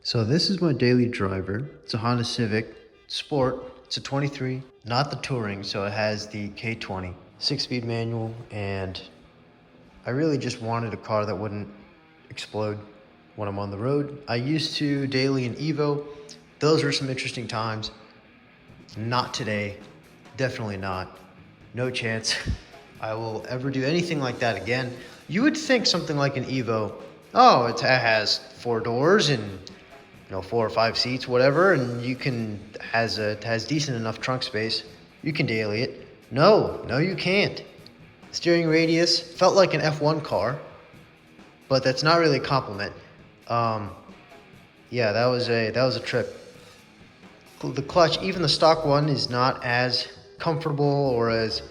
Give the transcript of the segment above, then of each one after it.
So this is my daily driver. It's a Honda Civic Sport. It's a 23, not the Touring, so it has the K20. 6-speed manual, and I really just wanted a car that wouldn't explode when I'm on the road. I used to daily an Evo. Those were some interesting times. Not today. Definitely not. No chance I will ever do anything like that again. You would think something like an Evo, oh, it has 4 doors and 4 or 5 seats, whatever, and you can has decent enough trunk space. You can daily it. No, you can't. Steering radius felt like an F1 car, but that's not really a compliment. Yeah, that was a trip. The clutch, even the stock one, is not as comfortable or as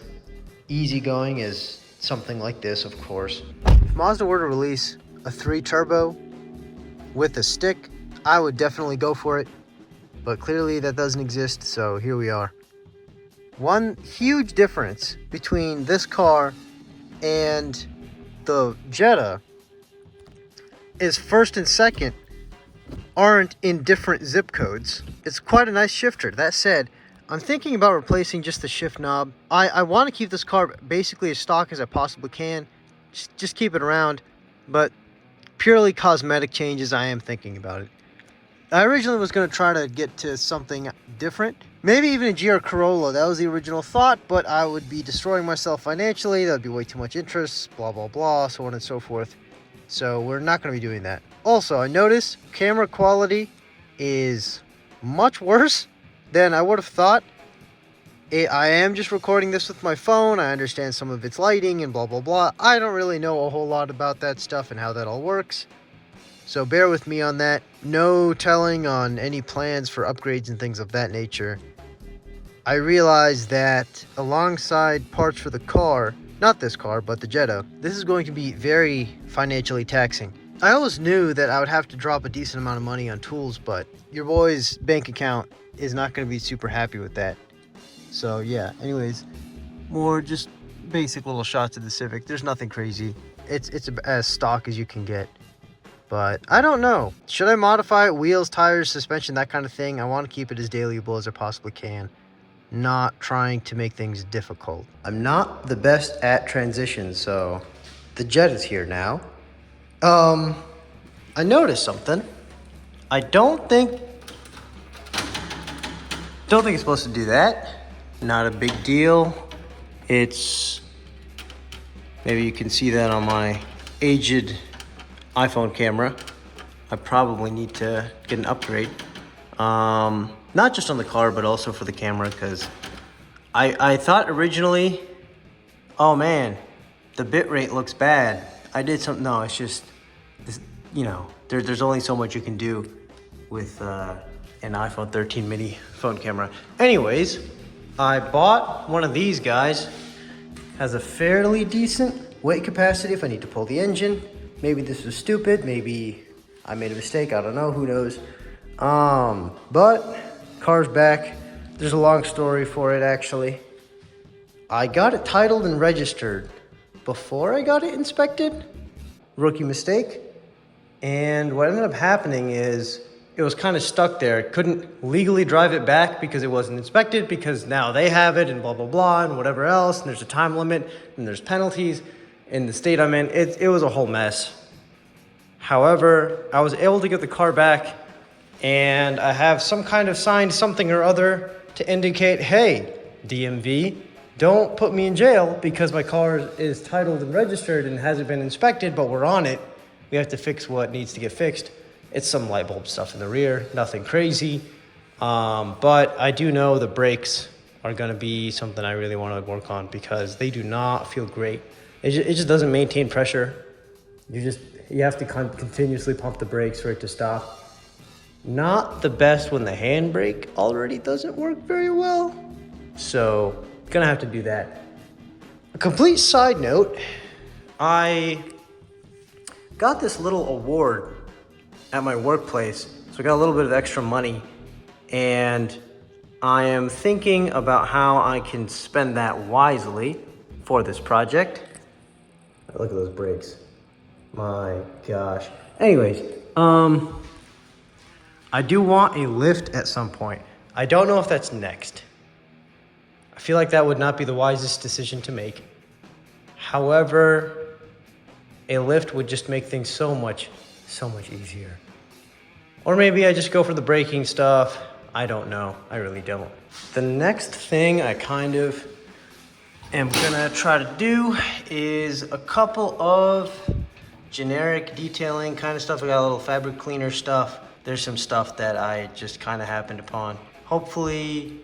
easygoing as something like this, of course. If Mazda were to release a 3 turbo with a stick, I would definitely go for it, but clearly that doesn't exist, so here we are. One huge difference between this car and the Jetta is first and second aren't in different zip codes. It's quite a nice shifter. That said, I'm thinking about replacing just the shift knob. I want to keep this car basically as stock as I possibly can. Just keep it around, but purely cosmetic changes, I am thinking about it. I originally was going to try to get to something different. Maybe even a GR Corolla. That was the original thought, but I would be destroying myself financially. That would be way too much interest, blah, blah, blah, so on and so forth. So we're not going to be doing that. Also, I noticed camera quality is much worse than I would have thought. I am just recording this with my phone. I understand some of its lighting and blah, blah, blah. I don't really know a whole lot about that stuff and how that all works. So bear with me on that. No telling on any plans for upgrades and things of that nature. I realized that alongside parts for the car, not this car, but the Jetta, this is going to be very financially taxing. I always knew that I would have to drop a decent amount of money on tools, but your boy's bank account is not going to be super happy with that. So yeah, anyways, more just basic little shots of the Civic. There's nothing crazy. It's as stock as you can get. But I don't know. Should I modify it? Wheels, tires, suspension, that kind of thing? I want to keep it as dailyable as I possibly can. Not trying to make things difficult. I'm not the best at transitions, so the Jet is here now. I noticed something. I don't think it's supposed to do that. Not a big deal. It's, maybe you can see that on my aged iPhone camera. I probably need to get an upgrade. Not just on the car, but also for the camera, because I thought originally, oh man, the bitrate looks bad. I did something, no, it's just, this, there's only so much you can do with an iPhone 13 mini phone camera. Anyways, I bought one of these guys. Has a fairly decent weight capacity if I need to pull the engine. Maybe this was stupid. Maybe I made a mistake. I don't know. Who knows? But car's back. There's a long story for it, actually. I got it titled and registered before I got it inspected. Rookie mistake. And what ended up happening is it was kind of stuck there. Couldn't legally drive it back because it wasn't inspected, because now they have it and blah, blah, blah, and whatever else. And there's a time limit and there's penalties. In the state I'm in, it was a whole mess. However, I was able to get the car back, and I have some kind of signed something or other to indicate, hey, DMV, don't put me in jail because my car is titled and registered and hasn't been inspected, but we're on it. We have to fix what needs to get fixed. It's some light bulb stuff in the rear, nothing crazy. But I do know the brakes are gonna be something I really wanna work on, because they do not feel great. It just doesn't maintain pressure. You have to continuously pump the brakes for it to stop. Not the best when the handbrake already doesn't work very well. So, gonna have to do that. A complete side note, I got this little award at my workplace. So I got a little bit of extra money, and I am thinking about how I can spend that wisely for this project. Look at those brakes. My gosh. Anyways, I do want a lift at some point. I don't know if that's next. I feel like that would not be the wisest decision to make. However, a lift would just make things so much easier. Or maybe I just go for the braking stuff. I don't know. I really don't. The next thing I kind of am gonna try to do is a couple of generic detailing kind of stuff. I got a little fabric cleaner stuff. There's some stuff that I just kind of happened upon. Hopefully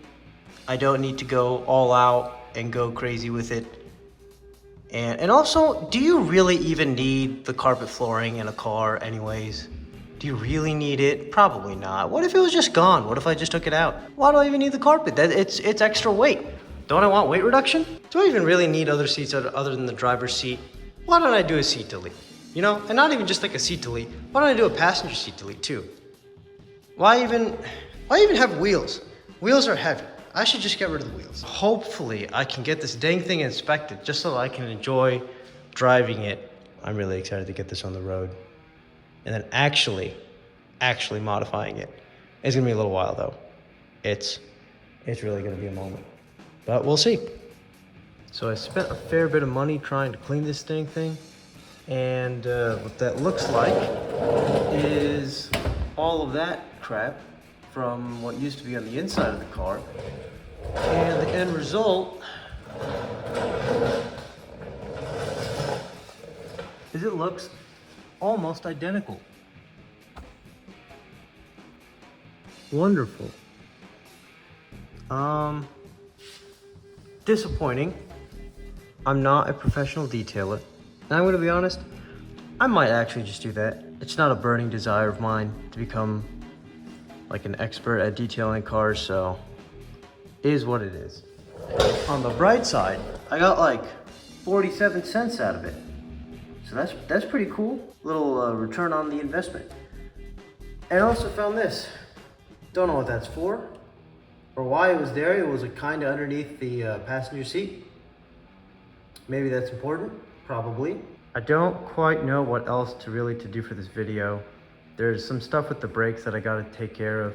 I don't need to go all out and go crazy with it. And also, do you really even need the carpet flooring in a car anyways? Do you really need it? Probably not. What if it was just gone? What if I just took it out? Why do I even need the carpet? It's extra weight. Don't I want weight reduction? Do I even really need other seats other than the driver's seat? Why don't I do a seat delete? You know, and not even just like a seat delete. Why don't I do a passenger seat delete too? Why even have wheels? Wheels are heavy. I should just get rid of the wheels. Hopefully I can get this dang thing inspected just so I can enjoy driving it. I'm really excited to get this on the road. And then actually modifying it. It's gonna be a little while though. It's really gonna be a moment. But we'll see. So I spent a fair bit of money trying to clean this dang thing. And what that looks like is all of that crap from what used to be on the inside of the car. And the end result is it looks almost identical. Wonderful. Disappointing. I'm not a professional detailer. And I'm gonna be honest, I might actually just do that. It's not a burning desire of mine to become like an expert at detailing cars, so it is what it is. On the bright side, I got like 47 cents out of it. So that's pretty cool. Little return on the investment. And I also found this. Don't know what that's for or why it was there. It was like kind of underneath the passenger seat. Maybe that's important, probably. I don't quite know what else to do for this video. There's some stuff with the brakes that I gotta take care of,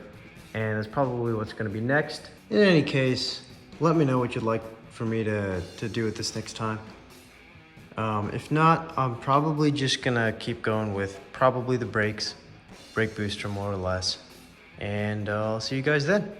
and it's probably what's gonna be next. In any case, let me know what you'd like for me to do with this next time. If not, I'm probably just gonna keep going with probably the brakes, brake booster more or less, and I'll see you guys then.